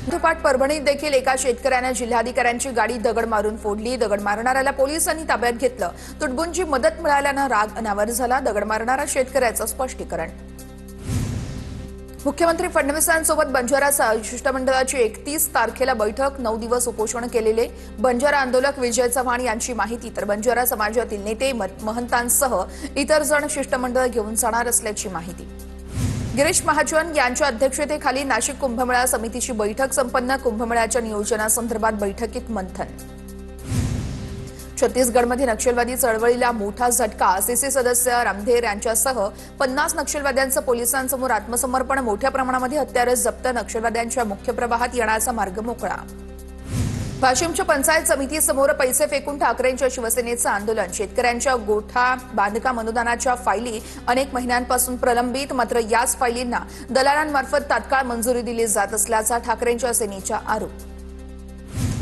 दुपाट परभणीत देखील एका शेतकऱ्याने जिल्हाधिकाऱ्यांची गाडी दगड मारून फोडली। दगड मारणाऱ्याला पोलिसांनी ताब्यात घेतलं। तुटपुंजी मदत मिळाल्यानं राग अनावर झाला। दगड मारणारा शेतकऱ्याचं स्पष्टीकरण। मुख्यमंत्री फडणवीसांसोबत बंजारा शिष्टमंडळाची 31 तारखेला बैठक। 9 दिवस उपोषण केलेले बंजारा आंदोलक विजय चव्हाण यांची माहिती। तर बंजारा समाजातील नेते महंतांसह इतर जण शिष्टमंडळ घेऊन जाणार असल्याची माहिती। गिरीश महाजन यांच्या अध्यक्षतेखाली नाशिक कुंभमेळा समितीची बैठक संपन्न। कुंभमेळ्याच्या नियोजनासंदर्भात बैठकीत मंथन। छत्तीसगडमध्ये नक्षलवादी चळवळीला मोठा झटका। सीसी सदस्य रामधेर यांच्यासह 50 नक्षलवाद्यांचं पोलिसांसमोर आत्मसमर्पण। मोठ्या प्रमाणामध्ये हत्यारे जप्त। नक्षलवाद्यांच्या मुख्य प्रवाहात येण्याचा मार्ग मोकळा। वाशिमच्या पंचायत समितीसमोर पैसे फेकून ठाकरेंच्या शिवसेनेचं आंदोलन। शेतकऱ्यांच्या गोठा बांधकाम अनुदानाच्या फायली अनेक महिन्यांपासून प्रलंबित। मात्र याच फायलींना दलालांमार्फत तात्काळ मंजुरी दिली जात असल्याचा ठाकरेंच्या सेनेचा आरोप।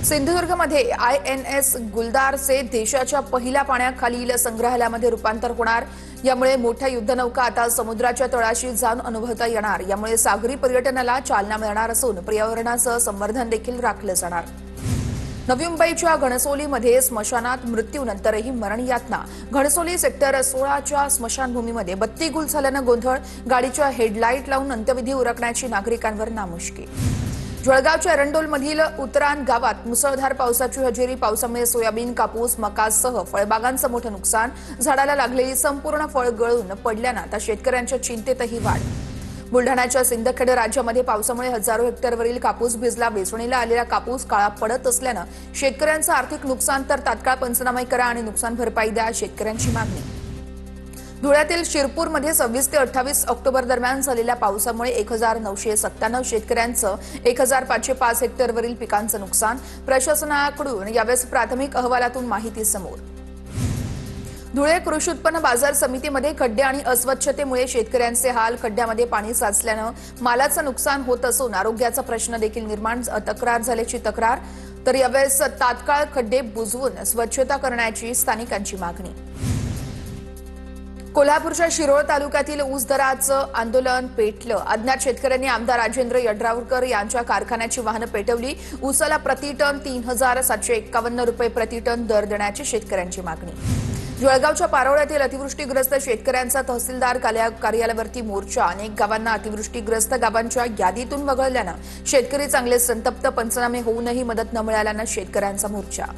सिंधुदुर्गमध्ये INS गुलदारचे देशाच्या पहिल्या पाण्याखालील संग्रहालयामध्ये रूपांतर होणार। यामुळे मोठ्या युद्धनौका आता समुद्राच्या तळाशी जाऊन अनुभवता येणार। यामुळे सागरी पर्यटनाला चालना मिळणार असून पर्यावरणाचं संवर्धन देखील राखलं जाणार। नवी मुंबईच्या घणसोलीमध्ये स्मशानात मृत्यूनंतरही मरण यातना। घणसोली सेक्टर 16च्या स्मशानभूमीमध्ये बत्ती गुल झाल्यानं गोंधळ। गाडीच्या हेडलाईट लावून अंत्यविधी उरकण्याची नागरिकांवर नामुष्की। जळगावच्या एरंडोलमधील उतरान गावात मुसळधार पावसाची हजेरी। पावसामुळे सोयाबीन, कापूस, मकासह फळबागांचं मोठं नुकसान। झाडाला लागलेली संपूर्ण फळ गळून पडल्यानं आता शेतकऱ्यांच्या चिंतेतही वाढ। बुलढाण्याच्या सिंदखेड राज्यामध्ये पावसामुळे हजारो हेक्टरवरील कापूस भिजला। वेचणीला आलेला कापूस काळा पडत असल्यानं शेतकऱ्यांचं आर्थिक नुकसान। तर तात्काळ पंचनामे करा आणि नुकसान भरपाई द्या, शेतकऱ्यांची मागणी। धुळ्यातील शिरपूरमध्ये 26 ते 28 ऑक्टोबर दरम्यान झालेल्या पावसामुळे 1997 शेतकऱ्यांचं 1505 हेक्टरवरील पिकांचं नुकसान। प्रशासनाकडून यावेळेस प्राथमिक अहवालातून माहिती समोर। धुळे कृषी उत्पन्न बाजार समितीमध्ये खड्डे आणि अस्वच्छतेमुळे शेतकऱ्यांचे हाल। खड्ड्यामध्ये पाणी साचल्यानं मालाचं नुकसान होत असून आरोग्याचा प्रश्न देखील निर्माण तक्रार झाल्याची तक्रार। तर यावेळेस तात्काळ खड्डे बुजवून स्वच्छता करण्याची स्थानिकांची मागणी। कोल्हापूरच्या शिरोळ तालुक्यातील ऊस दराचं आंदोलन पेटलं। अज्ञात शेतकऱ्यांनी आमदार राजेंद्र यड्रावकर यांच्या कारखान्याची वाहनं पेटवली। ऊसाला प्रतिटन 3751 रुपये प्रतिटन दर देण्याची शेतकऱ्यांची मागणी। जळगावच्या पारोळ्यातील अतिवृष्टीग्रस्त शेतकऱ्यांचा तहसीलदार कार्यालयावरती मोर्चा। अनेक गावांना अतिवृष्टीग्रस्त गावांच्या यादीतून वगळल्यानं शेतकरी चांगले संतप्त। पंचनामे होऊनही मदत न मिळाल्यानं शेतकऱ्यांचा मोर्चा।